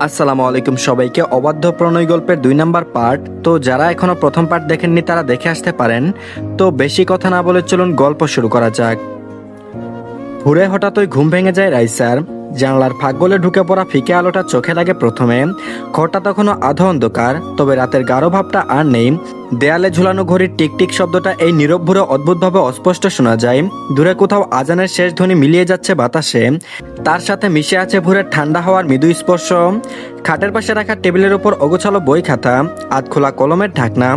আসসালামু আলাইকুম সবাইকে। অবাধ্য প্রণয় গল্পের 2 নাম্বার পার্ট। তো যারা এখনো প্রথম পার্ট দেখেননি তারা দেখে আসতে পারেন। তো বেশি কথা না বলে চলুন গল্প শুরু করা যাক। ভোরে হঠাৎই ঘুম ভেঙে যায় রাইসার। জানলার ফাঁক গলে ঢুকে পড়া ফিকে আলোটা চোখে লাগে প্রথমে। ঘরটা তখনও আধো অন্ধকার, তবে রাতের গাঢ় ভাবটা আর নেই। দেয়ালে ঝুলানো ঘড়ির টিকটিক শব্দটা এই নীরব ভোরে অদ্ভুতভাবে অস্পষ্ট শোনা যায়। দূরে কোথাও আজানের শেষ ধ্বনি মিলিয়ে যাচ্ছে বাতাসে, তার সাথে মিশে আছে ভোরের ঠান্ডা হওয়ার মৃদু স্পর্শ। খাটের পাশে রাখা টেবিলের ওপর অগোছালো বই খাতা, আধখোলা কলমের ঢাকনা,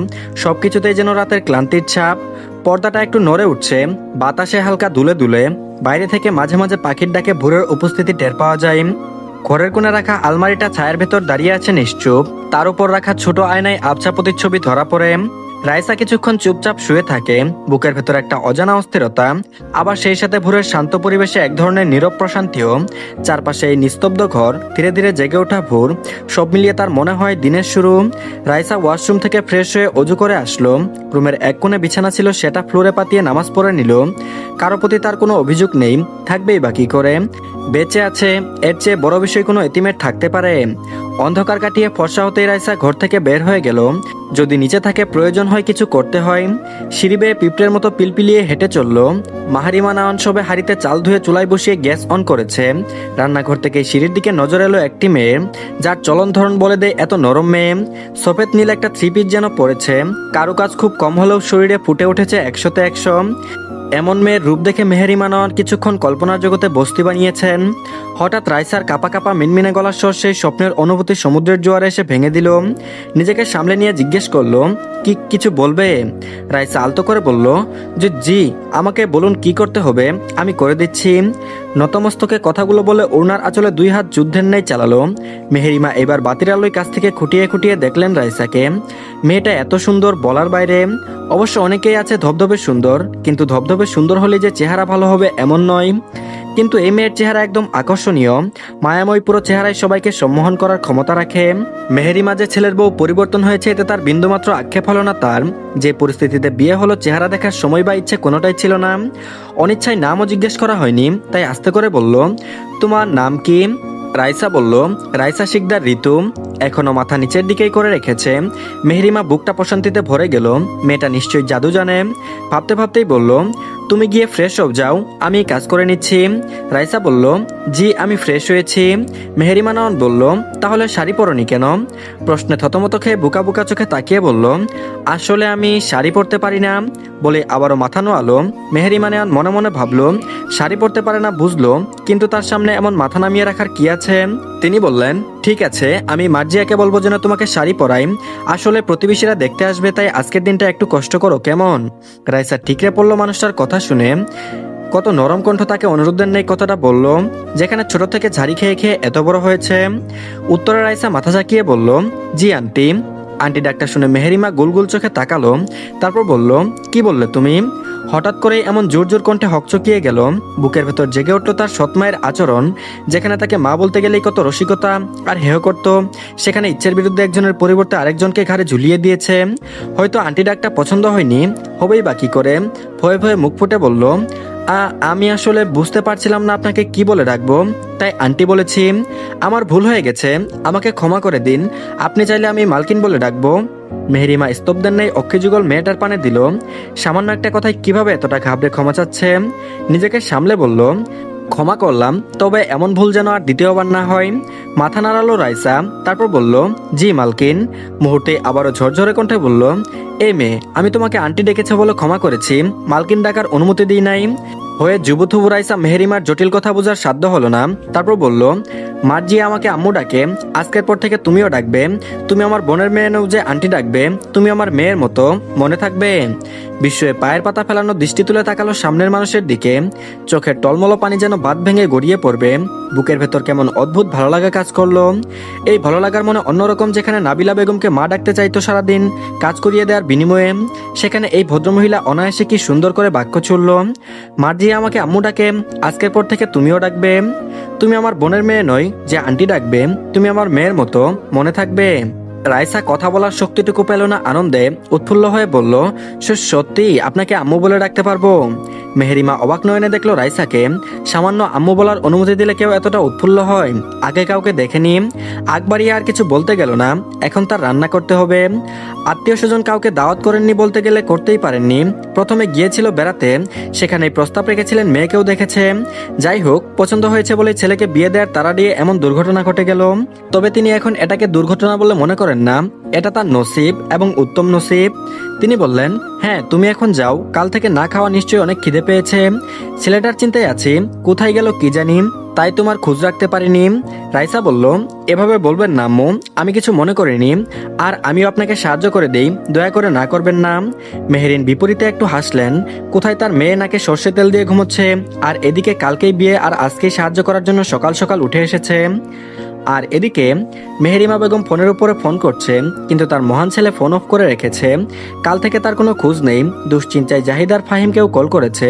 সবকিছুতেই যেন রাতের ক্লান্তির ছাপ। পর্দাটা একটু নড়ে উঠছে, বাতাসে হালকা দুলে দুলে। বাইরে থেকে মাঝে মাঝে পাখির ডাকে ভোরের উপস্থিতি টের পাওয়া যায়। ঘরের কোণে রাখা আলমারিটা ছায়ার ভেতর দাঁড়িয়ে আছে নিশ্চুপ, তার উপর রাখা ছোট আয়নায় আবছা প্রতিচ্ছবি ধরা পড়ে। রাইসা কিছুক্ষণ চুপচাপ শুয়ে থাকে, বুকের ভেতর একটা অজানা অস্থিরতা, আবার সেই সাথে ভোরের শান্ত পরিবেশে এক ধরনের নীরব প্রশান্তিও। চারপাশে এই নিস্তব্ধ ঘর, ধীরে ধীরে জেগে ওঠা ভোর, সব মিলিয়ে তার মনে হয় দিনের শুরু। রাইসা ওয়াশরুম থেকে ফ্রেশ হয়ে অজু করে আসলো। রুমের এক কোণে বিছানা ছিল, সেটা ফ্লোরে পাতিয়ে নামাজ পড়ে নিল। কারো প্রতি তার কোনো অভিযোগ নেই, থাকবেই বা কি করে। বেঁচে আছে, এর চেয়ে বড় বিষয় কোনো এতিমের থাকতে পারে? অন্ধকার কাটিয়ে ফর্সা হতেই রাইসা ঘর থেকে বের হয়ে গেল। যদি নিচে থাকে, প্রয়োজন হয় কিছু করতে হয়। সিঁড়ি বেয়ে পিঁপড়ের মতো পিলপিলিয়ে হেঁটে চলল। মাহারিমা নাওয়ান সবে হাঁড়িতে চাল ধুয়ে চুলায় বসিয়ে গ্যাস অন করেছে। রান্নাঘর থেকে সিঁড়ির দিকে নজর এলো একটি মেয়ে, যার চলন ধরন বলে দেয় এত নরম মেয়ে। সফেদ নীল একটা থ্রি পিস যেন পড়েছে, কারুকাজ খুব কম হলেও শরীরে ফুটে উঠেছে 100-তে 100। এমন মেয়ের রূপ দেখে মেহেরিমা নওয়ান কিছুক্ষণ কল্পনার জগতে বস্তি বানিয়েছেন। হঠাৎ রাইসার কাপা কাপা মিনমিনে গলার স্বর সেই স্বপ্নের অনুভূতি সমুদ্রের জোয়ারে এসে ভেঙে দিল। নিজেকে সামলে নিয়ে জিজ্ঞেস করলো, কিছু বলবে? রাইসা আলতো করে বলল যে জি, আমাকে বলুন কি করতে হবে, আমি করে দিচ্ছি। নতমস্তকে কথাগুলো বলে ওড়নার আঁচলে 2 হাত যুদ্ধের ন্যায় চালালো। মেহেরিমা এবার বাতির আলোয় কাছ থেকে খুঁটিয়ে খুঁটিয়ে দেখলেন রাইসাকে। মেয়েটা এত সুন্দর বলার বাইরে। অবশ্য অনেকেই আছে ধবধবে সুন্দর, কিন্তু ধবধবে সুন্দর হলে যে চেহারা ভালো হবে এমন নয়। কিন্তু এই মেয়ের চেহারা একদম আকর্ষণীয়, মায়াময়। পুরো চেহারায় সবাইকে সম্মোহন করার ক্ষমতা রাখে। মেহেরিমা যে ছেলের বউ পরিবর্তন হয়েছে, এতে তার বিন্দুমাত্র আক্ষেপ হলো না তার। যে পরিস্থিতিতে বিয়ে হলো, চেহারা দেখার সময় বা ইচ্ছে কোনোটাই ছিল না। অনিচ্ছায় নামও জিজ্ঞেস করা হয়নি, তাই আস্তে করে বলল, তোমার নাম কি? রাইসা বলল, রাইসা শিকদার ঋতু। এখনো মাথা নিচের দিকেই করে রেখেছে। মেহেরিমা বুকটা প্রশান্তিতে ভরে গেল। মেয়েটা নিশ্চয়ই জাদু জানে। ভাবতে ভাবতেই বলল, তুমি গিয়ে ফ্রেশ হও, যাও, আমি কাজ করে নিচ্ছি। রাইসা বলল, জি, আমি ফ্রেশ হয়েছি। মেহেরিমা নওয়ান বলল, তাহলে শাড়ি পরনি কেন? প্রশ্নে থতমত খেয়ে বুকা বুকা চোখে তাকিয়ে বলল, আসলে আমি শাড়ি পরতে পারি না। বলে আবারও মাথা নোয়ালো। মেহেরিমা নওয়ান মনে মনে ভাবল, শাড়ি পরতে পারে না বুঝলো, কিন্তু তার সামনে এমন মাথা নামিয়ে রাখার কি আছে। তিনি বললেন, ঠিক আছে, আমি মার্জিয়াকে বলবো যেন তোমাকে শাড়ি পরাই। আসলে প্রতিবেশীরা দেখতে আসবে, তাই আজকের দিনটা একটু কষ্ট করো, কেমন? রাইসা ঠিকরে পড়লো মানুষটার কথা শুনে। কত নরম কণ্ঠ তাকে অনুরোধের নেই কথাটা বলল, যেখানে ছোট থেকে ঝাড়ি খেয়ে খেয়ে এত বড় হয়েছে। উত্তরে রাইসা মাথা ঝাঁকিয়ে বলল, জি আন্টি। আন্টি ডাকটা শুনে মেহেরিমা গুলগুল চোখে তাকালো, তারপর বলল, কি বললে তুমি? হঠাৎ করে এমন জোর জোর কণ্ঠে হকচকিয়ে গেল। বুকের ভেতর জেগে উঠল তার সৎমায়ের আচরণ, যেখানে তাকে মা বলতে গেলেই কত রসিকতা আর হেয় করত, সেখানে ইচ্ছের বিরুদ্ধে একজনের পরিবর্তে আরেকজনকে ঘাড়ে ঝুলিয়ে দিয়েছে। হয়তো আন্টি ডাকটা পছন্দ হয়নি, হবেই বা কি করে। ভয়ে ভয়ে মুখ ফুটে বলল, আমি আসলে বুঝতে পারছিলাম না আপনাকে কি বলে ডাকবো, তাই আন্টি বলেছি। আমার ভুল হয়ে গেছে, আমাকে ক্ষমা করে দিন। আপনি চাইলে আমি মালকিন বলে ডাকবো। মেহেরিমা স্তব্ধের ন্যায় অক্ষিযুগল মেয়েটার পানে দিল। সামান্য একটা কথায় কিভাবে এতটা ঘাবড়ে ক্ষমা চাচ্ছে। নিজেকে সামলে বলল, ক্ষমা করলাম, তবে এমন ভুল যেন আর দ্বিতীয়বার না হয়। মাথা নাড়ালো রাইসা, তারপর বলল, জি মালকিন। মুহূর্তে আবারও ঝরঝরে কণ্ঠে বলল, এই মেয়ে, আমি তোমাকে আন্টি ডেকেছে বলে ক্ষমা করেছি, মালকিন ডাকার অনুমতি দিই নাই। হয়ে যুবথুবু রাইসা মেহেরিমার জটিল কথা বোঝার সাধ্য হলো না, তারপর বলল, মার্জিয়া আমাকে আম্মু ডাকে, আজকের পর থেকে তুমিও ডাকবে। তুমি আমার বোনের মেয়ে নও যে আন্টি ডাকবে, তুমি আমার মেয়ের মতো, মনে থাকবে। বিস্ময়ে পায়ের পাতা ফেলানো দৃষ্টি তুলে তাকালো সামনের মানুষের দিকে। চোখের টলমলো পানি যেন বাঁধ ভেঙে গড়িয়ে পড়বে। বুকের ভেতর কেমন অদ্ভুত ভালো লাগা কাজ করলো। এই ভালো লাগার মনে অন্যরকম, যেখানে নাবিলা বেগমকে মা ডাকতে চাইতো সারাদিন কাজ করিয়ে দেওয়ার বিনিময়ে, সেখানে এই ভদ্রমহিলা অনায়াসে কি সুন্দর করে বাক্য ছুড়ল, মার্জিয়া আমাকে আম্মু ডাকে, আজকের পর থেকে তুমিও ডাকবে। তুমি আমার বোনের মেয়ে নয় যে আন্টি ডাকবে, তুমি আমার মেয়ের মতো, মনে থাকবে। রাইসা কথা বলার শক্তিটুকু পেল না আনন্দে, উৎফুল্ল হয়ে বলল, সত্যি আপনাকে আম্মু বলে ডাকতে পারবো? মেহেরিমা অবাক নয়নে দেখলো রাইসাকে। সামান্য আম্মু বলার অনুমতি দিলে কেউ এতটা উৎফুল্ল হয়? আগে কাউকে দেখেনি। আগ বাড়িয়ে আর কিছু বলতে গেল না, এখন তার রান্না করতে হবে। আত্মীয় স্বজন কাউকে দাওয়াত করেননি বলতে গেলে করতেই পারেননি। প্রথমে গিয়েছিল বেড়াতে, সেখানে প্রস্তাব রেখেছিলেন, মেয়েকেও দেখেছে। যাই হোক, পছন্দ হয়েছে বলে ছেলেকে বিয়ে দেওয়ার তাড়া দিয়ে এমন দুর্ঘটনা ঘটে গেল। তবে তিনি এখন এটাকে দুর্ঘটনা বলে মনে করেন না, এটা তার নসিব এবং উত্তম নসিব। তিনি বললেন, হ্যাঁ তুমি এখন যাও, কাল থেকে না খাওয়া নিশ্চয়ই অনেক খিদে পেয়েছে। ছেলেটার চিন্তায় আছি, কোথায় গেল কি জানি, তাই তোমার খোঁজ রাখতে পারিনি। রাইসা বলল, এভাবে বলবেন না আম্মু, আমি কিছু মনে করিনি, আর আমিও আপনাকে সাহায্য করে দেই, দয়া করে না করবেন না। মেহেরিন বিপরীতে একটু হাসলেন। কোথায় তার মেয়ে নাকে সর্ষে তেল দিয়ে ঘুমোচ্ছে, আর এদিকে কালকেই বিয়ে আর আজকেই সাহায্য করার জন্য সকাল সকাল উঠে এসেছে। আর এদিকে মেহেরিমা বেগম ফোনের উপরে ফোন করছে, কিন্তু তার মহান ছেলে ফোন অফ করে রেখেছে। কাল থেকে তার কোনো খোঁজ নেই। দুশ্চিন্তায় জাহিদার ফাহিমকেও কল করেছে,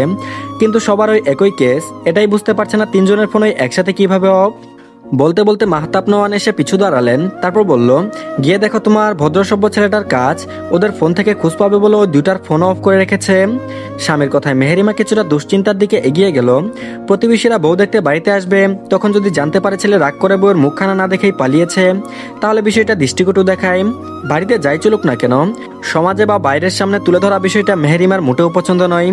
কিন্তু সবার ওই একই কেস। এটাই বুঝতে পারছে না তিনজনের ফোনই একসাথে কিভাবে অফ। বলতে বলতে মাহতাব নওয়ান এসে পিছু দাঁড়ালেন, তারপর বলল, গিয়ে দেখো তোমার ভদ্রসভ্য ছেলেটার কাজ, ওদের ফোন থেকে খোঁজ পাবে বলে ওই দুটার ফোন অফ করে রেখেছে। স্বামীর কথায় মেহেরিমা কিছুটা দুশ্চিন্তার দিকে এগিয়ে গেল। প্রতিবেশীরা বউ দেখতে বাড়িতে আসবে, তখন যদি জানতে পারে ছেলে রাগ করে বউয়ের মুখখানা না দেখেই পালিয়েছে, তাহলে বিষয়টা দৃষ্টিকটু দেখায়। বাড়িতে যাই চলুক না কেন, সমাজে বা বাইরের সামনে তুলে ধরা বিষয়টা মেহেরিমার মোটেও পছন্দ নয়।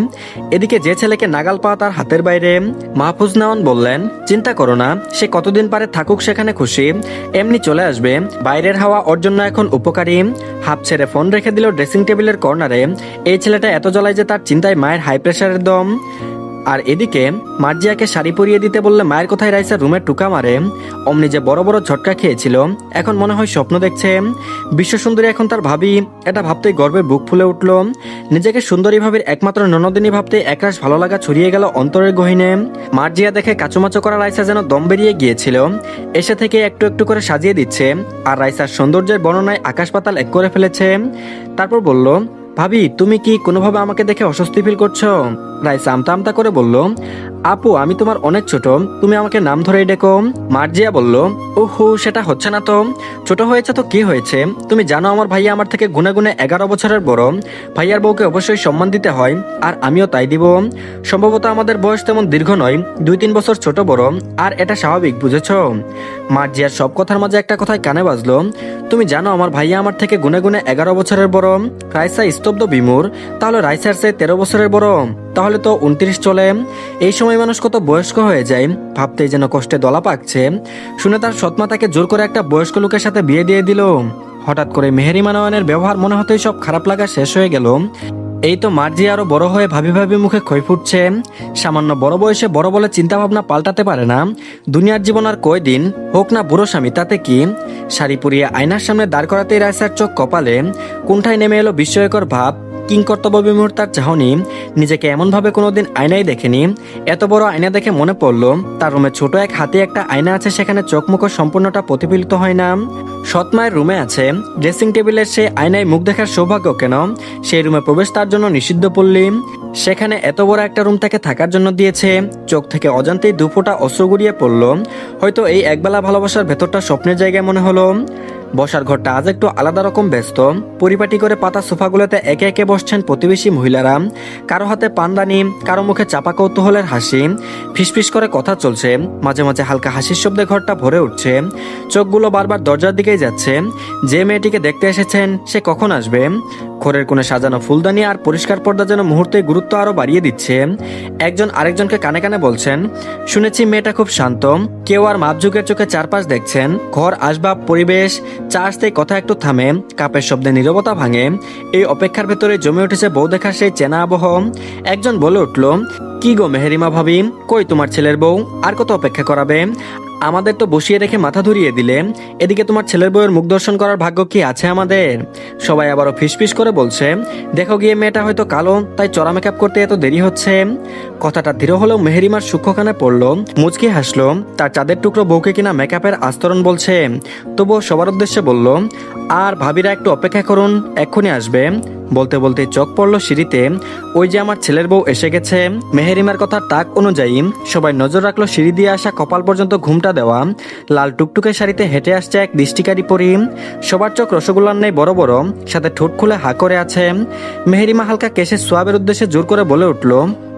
এদিকে যে ছেলেকে নাগাল পাওয়া তার হাতের বাইরে। মাহফুজ নওয়ান বললেন, চিন্তা করো না, সে কতদিন পারে থাকুক সেখানে খুশি, এমনি চলে আসবে। বাইরের হাওয়া ওর জন্য এখন উপকারী। হাফ ছেড়ে ফোন রেখে দিল ড্রেসিং টেবিলের কর্নারে। এই ছেলেটা এত জ্বলায় যে তার চিন্তায় মায়ের হাই প্রেশারের দম। আর এদিকে মার্জিয়াকে শাড়ি পরিয়ে দিতে বললে মায়ের কথায় রাইসা রুমে টুকা মারে। অমনি যে বড় বড় ঝটকা খেয়েছিল, এখন মনে হয় স্বপ্ন দেখছে। বিশ্বসুন্দরী এখন তার ভাবি, এটা ভাবতেই গর্বে বুক ফুলে উঠল। নিজেকে সুন্দরী ভাবির একমাত্র ননদিনী ভাবতে একরাশ ভালো লাগা ছড়িয়ে গেল অন্তরের গহীনে। মার্জিয়া দেখে কাচুমাচু করা রাইসা যেন দম বেরিয়ে গিয়েছিল। এসে থেকে একটু একটু করে সাজিয়ে দিচ্ছে, আর রাইসার সৌন্দর্যের বর্ণনায় আকাশ পাতাল এক করে ফেলেছে। তারপর বলল, ভাবি তুমি কি কোনোভাবে আমাকে দেখে অস্বস্তি ফিল করছো? রাইসা আমতা আমতা করে বলল, আপু আমি তোমার অনেক ছোট, তুমি আমাকে নাম ধরেই ডেকো। মার্জিয়া বলল, ওহো সেটা হচ্ছে না তো। ছোট হয়েছে তো কি হয়েছে, তুমি জানো আমার ভাইয়া আমার থেকে গুনে গুনে 11 বছরের বড়। ভাইয়ার বউকে অবশ্যই সম্মান দিতে হয়, আর আমিও তাই দিব। সম্ভবত আমাদের বয়স তেমন দীর্ঘ নয়, 2-3 বছর ছোট বড়, আর এটা স্বাভাবিক, বুঝেছ? মার্জিয়ার সব কথার মাঝে একটা কথাই কানে বাজলো, তুমি জানো আমার ভাইয়া আমার থেকে গুনে গুনে 11 বছরের বড়। রাইসা স্তব্ধ বিমূর। তাহলে রাইসার চেয়ে 13 বছরের বড়, তাহলে তো 29 চলে। এই সময় মানুষ কত বয়স্ক হয়ে যায়, ভাবতেই যেন কষ্টে দলা পাকছে। শুনে তার সৎমা তাকে জোর করে একটা বয়স্ক লোকের সাথে বিয়ে দিয়ে দিল। হঠাৎ করে মেহেরিমা নয়নের ব্যবহার মনে হতেই সব খারাপ লাগা শেষ হয়ে গেল। এই তো মার্জিয়া আরো বড় হয়ে ভাবি ভাবি মুখে ক্ষয় ফুটছে। সামান্য বড় বয়সে বড় বলে চিন্তা ভাবনা পাল্টাতে পারে না। দুনিয়ার জীবন আর কয়দিন, হোক না বুড়ো স্বামী, তাতে কি? শাড়ি পরিয়ে আয়নার সামনে দাঁড় করাতেই রাইসার চোখ কপালে। কোনটায় নেমে এলো বিস্ময়কর ভাব। কিং কর্তব্য বিমূঢ় তার চাহনি। নিজেকে এমনভাবে কোনোদিন আয়নায় দেখেনি। এত বড় আয়না দেখে মনে পড়লো তার রুমে ছোট এক হাতে একটা আয়না আছে, সেখানে চোখ মুখ সম্পূর্ণটা প্রতিফলিত হয় না। সৎ মায়ের রুমে আছে, ড্রেসিং টেবিলের সেই আয়নায় মুখ দেখার সৌভাগ্য কেন? সেই রুমে প্রবেশ তার জন্য নিষিদ্ধ পল্লী। সেখানে এত বড় একটা রুম তাকে থাকার জন্য দিয়েছে। চোখ থেকে অজান্তেই দুফোঁটা অশ্রু গড়িয়ে পড়ল। হয়তো এই একবেলা ভালোবাসার ভেতরটা স্বপ্নের জায়গায় মনে হলো। বসার ঘরটা আজ একটু আলাদা রকম ব্যস্ত। পরিপাটি করে পাতা সোফাগুলোতে একে একে বসছেন প্রতিবেশী মহিলারা। কারো হাতে পানদানি, কারো মুখে চাপা কৌতূহলের হাসি। ফিসফিস করে কথা চলছে, মাঝে মাঝে হালকা হাসির শব্দে ঘরটা ভরে উঠছে। চোখগুলো বারবার দরজার দিকেই যাচ্ছে। যে মেয়েটিকে দেখতে এসেছেন সে কখন আসবে? ঘরের কোণে সাজানো ফুলদানি আর পরিষ্কার পর্দা যেন মুহূর্তে গুরুত্ব আরো বাড়িয়ে দিচ্ছে। একজন আরেকজনকে কানে কানে বলছেন, শুনেছি মেয়েটা খুব শান্ত। কেউ আর মাপঝুকের চোখে চারপাশ দেখছেন। ঘর, আসবাব, পরিবেশ, চা আসতেই কথা একটু থামে, কাপের শব্দে নীরবতা ভাঙে। এই অপেক্ষার ভেতরে জমে উঠেছে বউ দেখার সেই চেনা আবহ। একজন বলে উঠল, কি গো মেহেরিমা ভাবি, কই তোমার ছেলের বউ? আর কত অপেক্ষা করাবে? আমাদের তো বসিয়ে রেখে মাথা ধরিয়ে দিলে। এদিকে তোমার ছেলের বউয়ের মুখ দর্শন করার ভাগ্য কি আছে আমাদের? সবাই আবারও ফিসফিস করে বলছে, দেখো গিয়ে মেয়েটা হয়তো কালো, তাই চড়া মেকআপ করতে এত দেরি হচ্ছে। কথাটা ধীর হলেও মেহেরিমার সূক্ষ্ম কানে পড়লো। মুচকি হাসলো। তার চাঁদের টুকরো বউকে কিনা মেকআপের আস্তরণ বলছে। তবুও সবার উদ্দেশ্যে বলল, আর ভাবিরা একটু অপেক্ষা করুন, এক্ষুনি আসবে। বলতে বলতে চোখ পড়ল সিঁড়িতে, ওই যে আমার ছেলের বউ এসে গেছে। মেহেরিমার কথা তাক অনুযায়ী সবাই নজর রাখলো সিঁড়ি দিয়ে আসা কপাল পর্যন্ত ঘুমটা দেওয়া লাল টুকটুকে শাড়িতে হেঁটে আসছে এক দৃষ্টিকারী পরী। সবার চোখ রসগোল্লার নেই বড় বড়, সাথে ঠোঁট খুলে হা করে আছে। মেহেরিমা হালকা কেশে সোয়াবের উদ্দেশ্যে জোর করে বলে উঠল,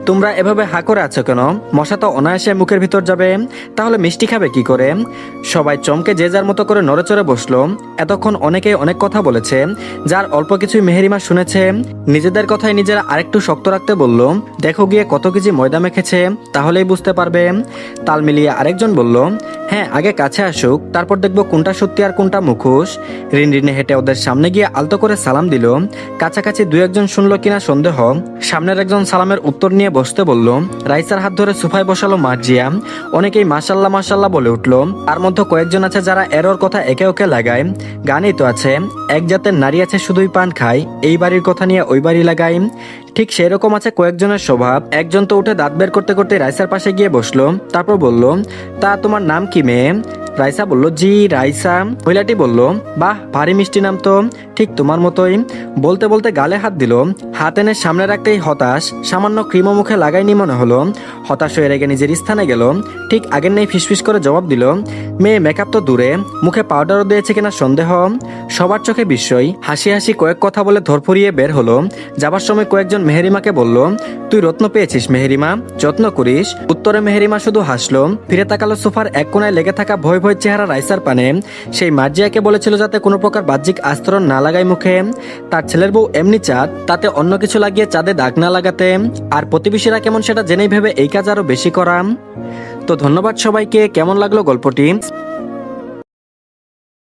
তোমরা এভাবে হা করে আছো কেন? মশা তো অনায়াসে মুখের ভিতর যাবে, তাহলে মিষ্টি খাবে কি করে? সবাই চমকে যে যার মতো করে নড়েচড়ে বসলো। এতক্ষণ অনেকেই অনেক কথা বলেছে, যার অল্প কিছুই মেহেরিমা শুনেছে। নিজেদের কথাই নিজেরা আরেকটু শক্ত রাখতে বলল, দেখো গিয়ে কত কেজি ময়দা মেখেছে, তাহলেই বুঝতে পারবে। তাল মিলিয়ে আরেকজন বলল, হ্যাঁ আগে কাছে আসুক, তারপর দেখবো কোনটা সত্যি আর কোনটা মুখোশ। রিনরিনে হেঁটে ওদের সামনে গিয়ে আলতো করে সালাম দিল। কাছাকাছি দু একজন শুনলো কিনা সন্দেহ, সামনের একজন সালামের উত্তর নিয়ে বসতে বলল। রাইসার হাত ধরে সোফায় বসালো মার্জিয়া। অনেকেই মাশাল্লাহ মাশাল্লাহ বলে উঠলো। তার মধ্যে কয়েকজন আছে যারা এরর কথা একে ওকে লাগায়। গানই তো আছে, এক জাতের নারী আছে শুধুই পান খায়, এই বাড়ির কথা নিয়ে ওই বাড়ি লাগায়। ঠিক সেরকম আছে কয়েকজনের স্বভাব। একজন তো উঠে দাঁত বের করতে করতে রাইসার পাশে গিয়ে বসলো, তারপর বলল, তা তোমার নাম কি মেয়ে? রাইসা বলল, জি রাইসা। মহিলাটি বলল, বাহ ভারী মিষ্টি নাম তো, ঠিক তোমার মতোই। বলতে বলতে গালে হাত দিল। হাত এনে সামনে রাখতেই হতাশ, সামান্য ক্রিমও মুখে লাগায়নি মনে হলো। হতাশ হয়ে রেগে নিজের স্থানে গেল। ঠিক আগের নেই ফিসফিস করে জবাব দিল, মেয়ে মেকআপ তো দূরে, মুখে পাউডারও দিয়েছে কিনা সন্দেহ। সবার চোখে বিস্ময়, হাসি হাসি কয়েক কথা বলে ধরফরিয়ে বের হলো। যাবার সময় কয়েকজন মেহেরিমাকে বলল, তুই রত্ন পেয়েছিস মেহেরিমা, যত্ন করিস। উত্তরে মেহেরিমা শুধু হাসলো। ফিরে তাকালো সোফার এক কোনায় লেগে থাকা ভয় ভয় চেহারা রাইসার পানে। সেই মার্জিয়াকে বলেছিল যাতে কোনো প্রকার বাহ্যিক আস্তরণ না লাগায় মুখে। তার ছেলের বউ এমনি চাঁদ, তাতে অন্য কিছু লাগিয়ে চাঁদে দাগ না লাগাতে। আর প্রতিবেশীরা কেমন সেটা জেনেই ভেবে এই কাজ আরো বেশি করাম। তো ধন্যবাদ সবাইকে। কেমন লাগলো গল্পটি?